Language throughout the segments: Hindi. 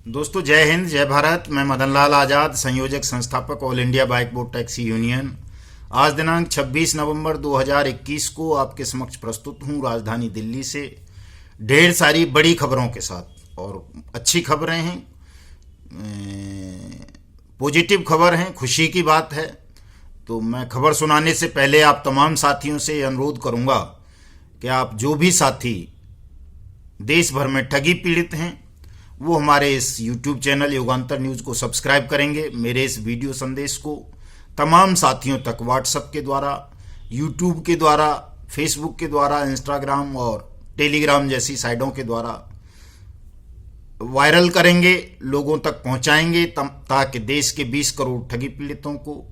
दोस्तों, जय हिंद, जय भारत। मैं मदन लाल आज़ाद, संयोजक संस्थापक all India bike board taxi union. आज दिनांक 26 नवंबर 2021 को आपके समक्ष प्रस्तुत हूँ राजधानी दिल्ली से ढेर सारी बड़ी खबरों के साथ। और अच्छी खबरें हैं, पॉजिटिव खबर हैं, खुशी की बात है। तो मैं खबर सुनाने से पहले आप तमाम साथियों से अनुरोध करूँगा कि आप जो भी साथी देश भर में ठगी पीड़ित हैं वो हमारे इस YouTube चैनल युगांतर न्यूज़ को सब्सक्राइब करेंगे। मेरे इस वीडियो संदेश को तमाम साथियों तक व्हाट्सएप के द्वारा, YouTube के द्वारा, फेसबुक के द्वारा, इंस्टाग्राम और टेलीग्राम जैसी साइटों के द्वारा वायरल करेंगे, लोगों तक पहुंचाएंगे ताकि देश के 20 करोड़ ठगी पीड़ितों को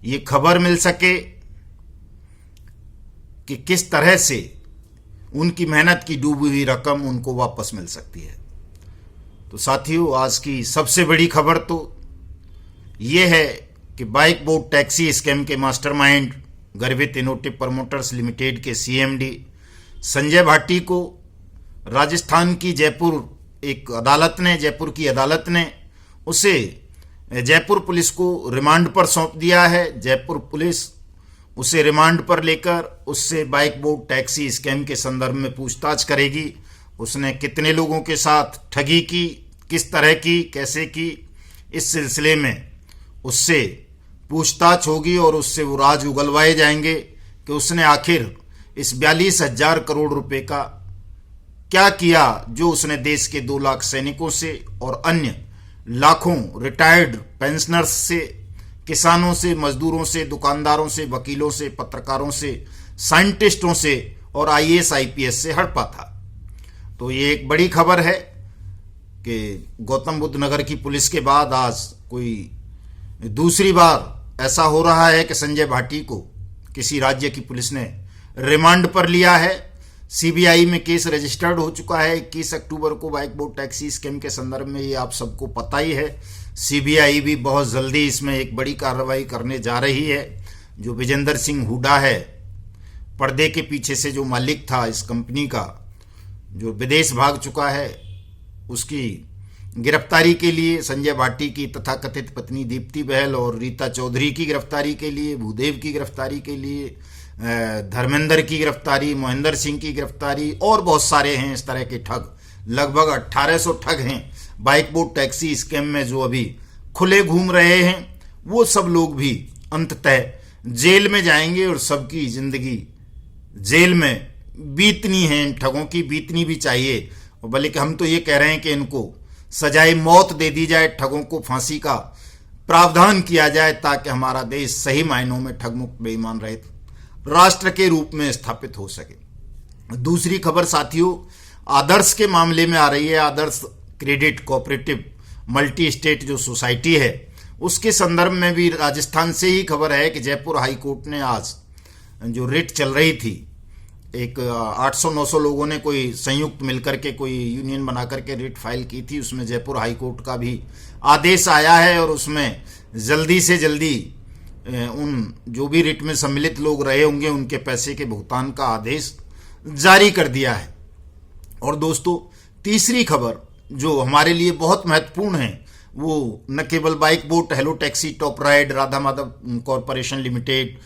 ये खबर मिल सके कि किस तरह से उनकी मेहनत की डूबी हुई रकम उनको वापस मिल सकती है। तो साथियों, आज की सबसे बड़ी खबर तो ये है कि बाइक बोर्ड टैक्सी स्कैम के मास्टरमाइंड गर्वित इनोवेटिव प्रमोटर्स लिमिटेड के सीएमडी संजय भाटी को राजस्थान की जयपुर की अदालत ने उसे जयपुर पुलिस को रिमांड पर सौंप दिया है। जयपुर पुलिस उसे रिमांड पर लेकर उससे बाइक बोर्ड टैक्सी स्कैम के संदर्भ में पूछताछ करेगी। उसने कितने लोगों के साथ ठगी की, किस तरह की, कैसे की, इस सिलसिले में उससे पूछताछ होगी और उससे वो राज उगलवाए जाएंगे कि उसने आखिर इस 42,000 करोड़ रुपए का क्या किया जो उसने देश के 2 लाख सैनिकों से और अन्य लाखों रिटायर्ड पेंशनर्स से, किसानों से, मजदूरों से, दुकानदारों से, वकीलों से, पत्रकारों से, साइंटिस्टों से और आईएएस आईपीएस से हड़पा था। तो ये एक बड़ी खबर है कि गौतम बुद्ध नगर की पुलिस के बाद आज कोई दूसरी बार ऐसा हो रहा है कि संजय भाटी को किसी राज्य की पुलिस ने रिमांड पर लिया है। सीबीआई में केस रजिस्टर्ड हो चुका है 21 अक्टूबर को बाइक बोर्ड टैक्सी स्कैम के संदर्भ में, ये आप सबको पता ही है। सीबीआई भी बहुत जल्दी इसमें एक बड़ी कार्रवाई करने जा रही है। जो विजेंद्र सिंह हुड्डा है, पर्दे के पीछे से जो मालिक था इस कंपनी का, जो विदेश भाग चुका है, उसकी गिरफ्तारी के लिए संजय भाटी की तथाकथित पत्नी दीप्ति बहल और रीता चौधरी की गिरफ्तारी के लिए, भूदेव की गिरफ्तारी के लिए, धर्मेंद्र की गिरफ्तारी, महेंद्र सिंह की गिरफ्तारी और बहुत सारे हैं इस तरह के ठग। लगभग 1800 ठग हैं बाइक बोर्ड टैक्सी स्कैम में जो अभी खुले घूम रहे हैं। वो सब लोग भी अंततः जेल में जाएंगे और सबकी जिंदगी जेल में बीतनी है। इन ठगों की बीतनी भी चाहिए, और बल्कि हम तो ये कह रहे हैं कि इनको सजाए मौत दे दी जाए, ठगों को फांसी का प्रावधान किया जाए ताकि हमारा देश सही मायनों में ठगमुक्त बेईमान रहित राष्ट्र के रूप में स्थापित हो सके। दूसरी खबर साथियों, आदर्श के मामले में आ रही है। आदर्श क्रेडिट कोऑपरेटिव मल्टी स्टेट जो सोसाइटी है, उसके संदर्भ में भी राजस्थान से ही खबर है कि जयपुर हाई कोर्ट ने आज जो रिट चल रही थी, एक 800-900 लोगों ने कोई संयुक्त मिलकर के कोई यूनियन बना करके रिट फाइल की थी, उसमें जयपुर हाई कोर्ट का भी आदेश आया है और उसमें जल्दी से जल्दी उन जो भी रिट में सम्मिलित लोग रहे होंगे उनके पैसे के भुगतान का आदेश जारी कर दिया है। और दोस्तों, तीसरी खबर जो हमारे लिए बहुत महत्वपूर्ण है, वो न केवल Bike Bot, Hello Taxi, Top Ride, Radha Madhav Corporation Limited,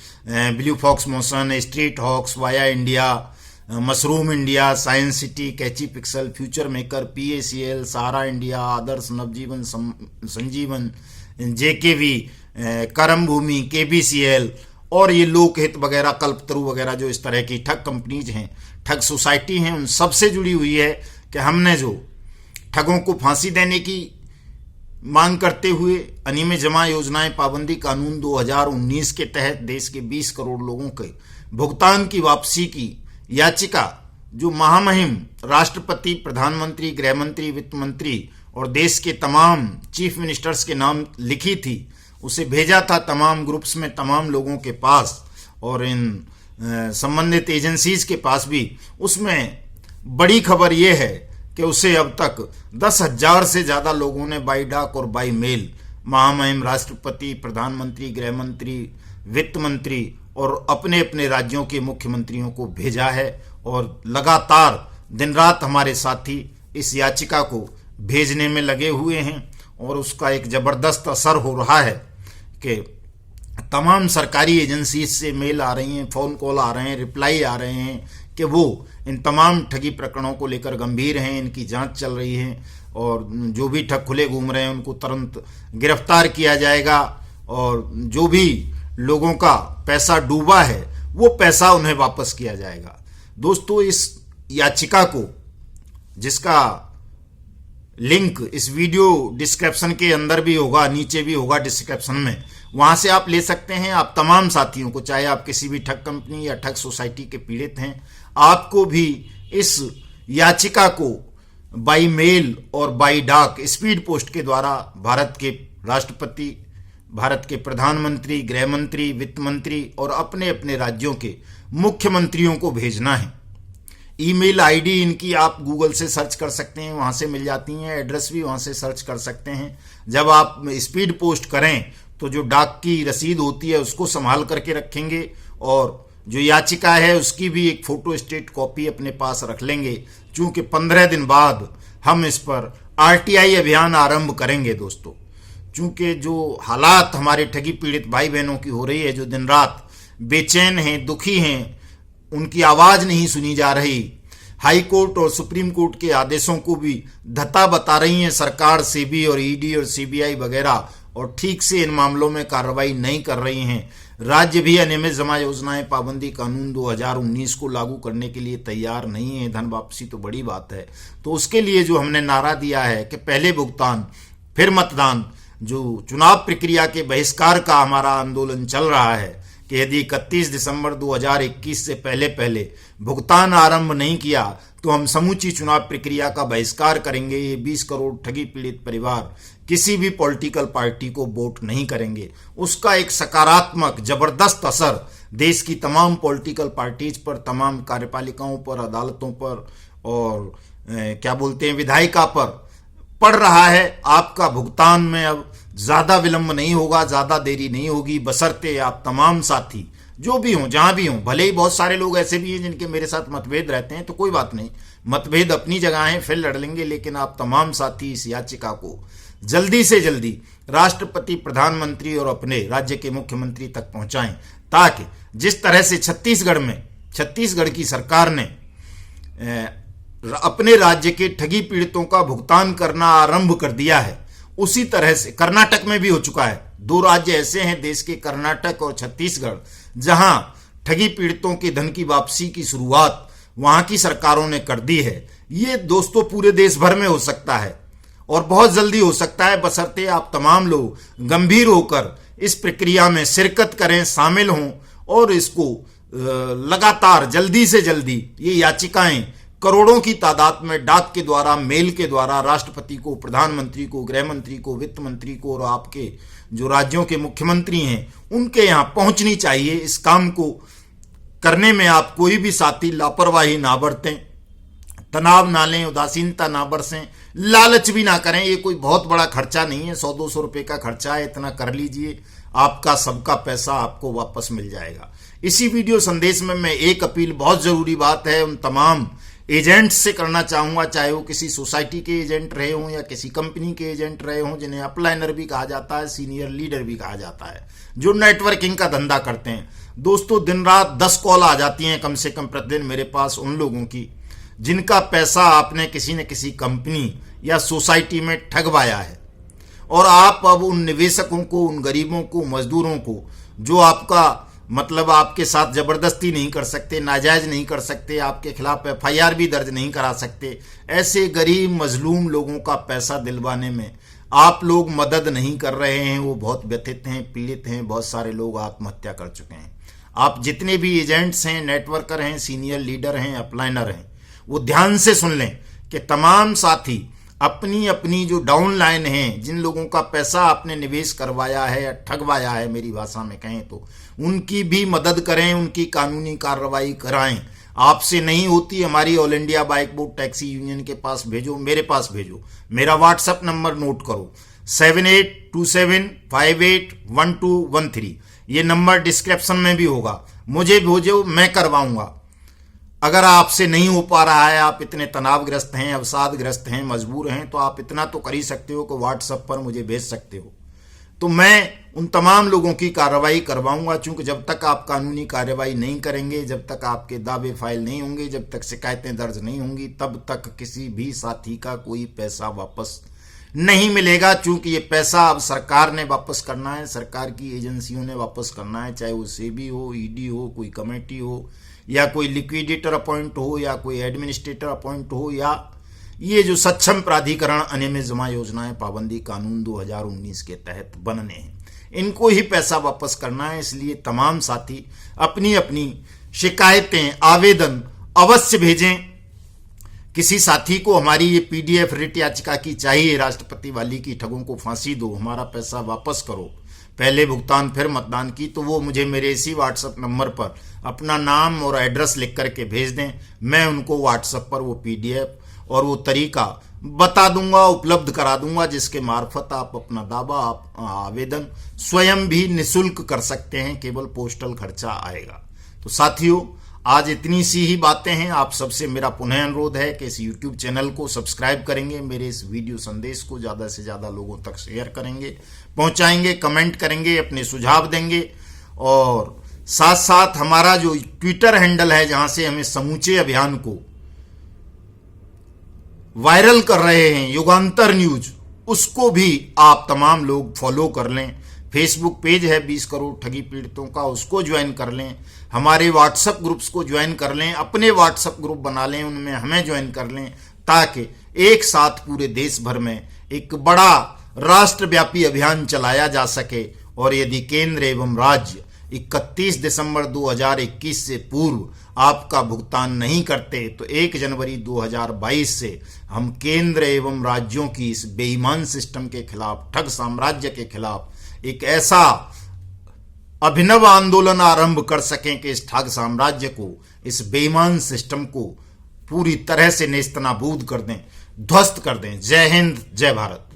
Blue Fox Motion, Street Hawks, Via India, Mushroom India, Science City, Catchy Pixel, Future Maker, PACL, Sahara India, Adarsh, Navjeevan, Sanjeevan, JKV, Karam Bhoomi, KBCL और ये लोकहित वगैरह, कल्पतरु वगैरह जो इस तरह की ठग कंपनीज हैं, ठग सोसाइटी हैं, उन सबसे जुड़ी हुई है कि हमने जो ठगों को फांसी देने की मांग करते हुए अनियमित जमा योजनाएं पाबंदी कानून 2019 के तहत देश के 20 करोड़ लोगों के भुगतान की वापसी की याचिका जो महामहिम राष्ट्रपति, प्रधानमंत्री, गृह मंत्री, वित्त मंत्री और देश के तमाम चीफ मिनिस्टर्स के नाम लिखी थी, उसे भेजा था तमाम ग्रुप्स में, तमाम लोगों के पास और इन संबंधित एजेंसीज के पास भी। उसमें बड़ी खबर यह है कि उसे अब तक 10,000 से ज़्यादा लोगों ने बाई डाक और बाई मेल महामहिम राष्ट्रपति, प्रधानमंत्री, गृह मंत्री, वित्त मंत्री और अपने अपने राज्यों के मुख्यमंत्रियों को भेजा है। और लगातार दिन रात हमारे साथी इस याचिका को भेजने में लगे हुए हैं और उसका एक ज़बरदस्त असर हो रहा है कि तमाम सरकारी एजेंसी से मेल आ रही हैं, फ़ोन कॉल आ रहे हैं, रिप्लाई आ रहे हैं कि वो इन तमाम ठगी प्रकरणों को लेकर गंभीर हैं, इनकी जांच चल रही है और जो भी ठग खुले घूम रहे हैं उनको तुरंत गिरफ्तार किया जाएगा और जो भी लोगों का पैसा डूबा है वो पैसा उन्हें वापस किया जाएगा। दोस्तों, इस याचिका को, जिसका लिंक इस वीडियो डिस्क्रिप्शन के अंदर भी होगा, नीचे भी होगा डिस्क्रिप्शन में, वहां से आप ले सकते हैं। आप तमाम साथियों को, चाहे आप किसी भी ठग कंपनी या ठग सोसाइटी के पीड़ित हैं, आपको भी इस याचिका को बाई मेल और बाई डाक स्पीड पोस्ट के द्वारा भारत के राष्ट्रपति, भारत के प्रधानमंत्री, गृह मंत्री, वित्त मंत्री और अपने अपने राज्यों के मुख्यमंत्रियों को भेजना है। ईमेल आईडी इनकी आप गूगल से सर्च कर सकते हैं, वहां से मिल जाती हैं। एड्रेस भी वहां से सर्च कर सकते हैं। जब आप स्पीड पोस्ट करें तो जो डाक की रसीद होती है उसको संभाल करके रखेंगे और जो याचिका है उसकी भी एक फोटो स्टेट कॉपी अपने पास रख लेंगे, चूंकि 15 दिन बाद हम इस पर आरटीआई अभियान आरंभ करेंगे। दोस्तों, चूंकि जो हालात हमारे ठगी पीड़ित भाई बहनों की हो रही है, जो दिन रात बेचैन हैं, दुखी हैं, उनकी आवाज नहीं सुनी जा रही, हाई कोर्ट और सुप्रीम कोर्ट के आदेशों को भी धत्ता बता रही हैं सरकार, सेबी और ईडी और सीबीआई वगैरह, और ठीक से इन मामलों में कार्रवाई नहीं कर रही हैं। राज्य भी अनियमित जमा योजनाएं पाबंदी कानून 2019 को लागू करने के लिए तैयार नहीं है। धन वापसी तो बड़ी बात है, तो उसके लिए जो हमने नारा दिया है कि पहले भुगतान फिर मतदान, जो चुनाव प्रक्रिया के बहिष्कार का हमारा आंदोलन चल रहा है कि यदि 31 दिसंबर 2021 से पहले भुगतान आरंभ नहीं किया तो हम समूची चुनाव प्रक्रिया का बहिष्कार करेंगे। ये 20 करोड़ ठगी पीड़ित परिवार किसी भी पॉलिटिकल पार्टी को वोट नहीं करेंगे। उसका एक सकारात्मक जबरदस्त असर देश की तमाम पॉलिटिकल पार्टीज पर, तमाम कार्यपालिकाओं पर, अदालतों पर और क्या बोलते हैं विधायिका पर पड़ रहा है। आपका भुगतान में अब ज्यादा विलंब नहीं होगा, ज्यादा देरी नहीं होगी, बशर्ते आप तमाम साथी जो भी हों, जहां भी हों, भले ही बहुत सारे लोग ऐसे भी हैं जिनके मेरे साथ मतभेद रहते हैं, तो कोई बात नहीं, मतभेद अपनी जगह हैं, फिर लड़ लेंगे, लेकिन आप तमाम साथी इस याचिका को जल्दी से जल्दी राष्ट्रपति, प्रधानमंत्री और अपने राज्य के मुख्यमंत्री तक पहुंचाएं, ताकि जिस तरह से छत्तीसगढ़ की सरकार ने अपने राज्य के ठगी पीड़ितों का भुगतान करना आरंभ कर दिया है, उसी तरह से कर्नाटक में भी हो चुका है। 2 राज्य ऐसे हैं देश के, कर्नाटक और छत्तीसगढ़, जहां ठगी पीड़ितों के धन की वापसी की शुरुआत वहां की सरकारों ने कर दी है। ये दोस्तों पूरे देश भर में हो सकता है और बहुत जल्दी हो सकता है, बशर्ते आप तमाम लोग गंभीर होकर इस प्रक्रिया में शिरकत करें, शामिल हों और इसको लगातार जल्दी से जल्दी ये याचिकाएं करोड़ों की तादाद में डाक के द्वारा, मेल के द्वारा राष्ट्रपति को, प्रधानमंत्री को, गृह मंत्री को, वित्त मंत्री को और आपके जो राज्यों के मुख्यमंत्री हैं उनके यहाँ पहुंचनी चाहिए। इस काम को करने में आप कोई भी साथी लापरवाही ना बरतें, तनाव ना लें, उदासीनता ना बरसें, लालच भी ना करें। ये कोई बहुत बड़ा खर्चा नहीं है, 100-200 रुपए का खर्चा है, इतना कर लीजिए, आपका सबका पैसा आपको वापस मिल जाएगा। इसी वीडियो संदेश में मैं एक अपील, बहुत जरूरी बात है, उन तमाम एजेंट्स से करना चाहूंगा, चाहे वो किसी सोसाइटी के एजेंट रहे हों या किसी कंपनी के एजेंट रहे हों, जिन्हें अपलाइनर भी कहा जाता है, सीनियर लीडर भी कहा जाता है, जो नेटवर्किंग का धंधा करते हैं। दोस्तों, दिन रात 10 कॉल आ जाती हैं कम से कम प्रतिदिन मेरे पास उन लोगों की जिनका पैसा आपने किसी न किसी कंपनी या सोसाइटी में ठगवाया है, और आप अब उन निवेशकों को, उन गरीबों को, मजदूरों को, जो आपका मतलब आपके साथ जबरदस्ती नहीं कर सकते, नाजायज नहीं कर सकते, आपके खिलाफ एफआईआर भी दर्ज नहीं करा सकते, ऐसे गरीब मजलूम लोगों का पैसा दिलवाने में आप लोग मदद नहीं कर रहे हैं। वो बहुत व्यथित हैं, पीड़ित हैं, बहुत सारे लोग आत्महत्या कर चुके हैं। आप जितने भी एजेंट्स हैं, नेटवर्कर हैं, सीनियर लीडर हैं, अपलाइनर हैं, वो ध्यान से सुन लें कि तमाम साथी अपनी अपनी जो डाउन लाइन हैं, जिन लोगों का पैसा आपने निवेश करवाया है या ठगवाया है, मेरी भाषा में कहें तो, उनकी भी मदद करें, उनकी कानूनी कार्रवाई कराएं। आपसे नहीं होती, हमारी all India bike board taxi union के पास भेजो, मेरे पास भेजो। मेरा व्हाट्सएप नंबर नोट करो, 7827581213। ये नंबर डिस्क्रिप्शन में भी होगा, मुझे भेजो, मैं करवाऊंगा। अगर आपसे नहीं हो पा रहा है, आप इतने तनावग्रस्त हैं, अवसादग्रस्त हैं, मजबूर हैं, तो आप इतना तो कर ही सकते हो कि व्हाट्सएप पर मुझे भेज सकते हो। तो मैं उन तमाम लोगों की कार्रवाई करवाऊंगा, चूंकि जब तक आप कानूनी कार्रवाई नहीं करेंगे, जब तक आपके दावे फाइल नहीं होंगे, जब तक शिकायतें दर्ज नहीं होंगी, तब तक किसी भी साथी का कोई पैसा वापस नहीं मिलेगा। चूंकि ये पैसा अब सरकार ने वापस करना है, सरकार की एजेंसियों ने वापस करना है, चाहे वो सेबी हो, ईडी हो, कोई कमेटी हो, या कोई लिक्विडेटर अपॉइंट हो, या कोई एडमिनिस्ट्रेटर अपॉइंट हो, या ये जो सक्षम प्राधिकरण अनियमित जमा योजनाएं पाबंदी कानून 2019 के तहत बनने हैं, इनको ही पैसा वापस करना है। इसलिए तमाम साथी अपनी अपनी शिकायतें, आवेदन अवश्य भेजें। किसी साथी को हमारी ये पीडीएफ रिट याचिका की चाहिए, राष्ट्रपति वाली की ठगों को फांसी दो, हमारा पैसा वापस करो, पहले भुगतान फिर मतदान की, तो वो मुझे मेरे इसी व्हाट्सएप नंबर पर अपना नाम और एड्रेस लिख करके भेज दें। मैं उनको व्हाट्सएप पर वो पीडीएफ और वो तरीका बता दूंगा, उपलब्ध करा दूंगा, जिसके मार्फत आप अपना दावा, आप आवेदन स्वयं भी निःशुल्क कर सकते हैं, केवल पोस्टल खर्चा आएगा। तो साथियों, आज इतनी सी ही बातें हैं। आप सबसे मेरा पुनः अनुरोध है कि इस यूट्यूब चैनल को सब्सक्राइब करेंगे, मेरे इस वीडियो संदेश को ज़्यादा से ज़्यादा लोगों तक शेयर करेंगे, पहुंचाएंगे, कमेंट करेंगे, अपने सुझाव देंगे, और साथ साथ हमारा जो ट्विटर हैंडल है, जहां से हमें समूचे अभियान को वायरल कर रहे हैं, युगांतर न्यूज, उसको भी आप तमाम लोग फॉलो कर लें। फेसबुक पेज है 20 करोड़ ठगी पीड़ितों का, उसको ज्वाइन कर लें। हमारे व्हाट्सएप ग्रुप्स को ज्वाइन कर लें, अपने व्हाट्सएप ग्रुप बना लें, उनमें हमें ज्वाइन कर लें, ताकि एक साथ पूरे देश भर में एक बड़ा राष्ट्रव्यापी अभियान चलाया जा सके। और यदि केंद्र एवं राज्य 31 दिसंबर 2021 से पूर्व आपका भुगतान नहीं करते, तो 1 जनवरी 2022 से हम केंद्र एवं राज्यों की इस बेईमान सिस्टम के खिलाफ, ठग साम्राज्य के खिलाफ एक ऐसा अभिनव आंदोलन आरंभ कर सकें कि इस ठग साम्राज्य को, इस बेईमान सिस्टम को पूरी तरह से नेस्तनाबूद कर दें, ध्वस्त कर दें। जय हिंद, जय भारत।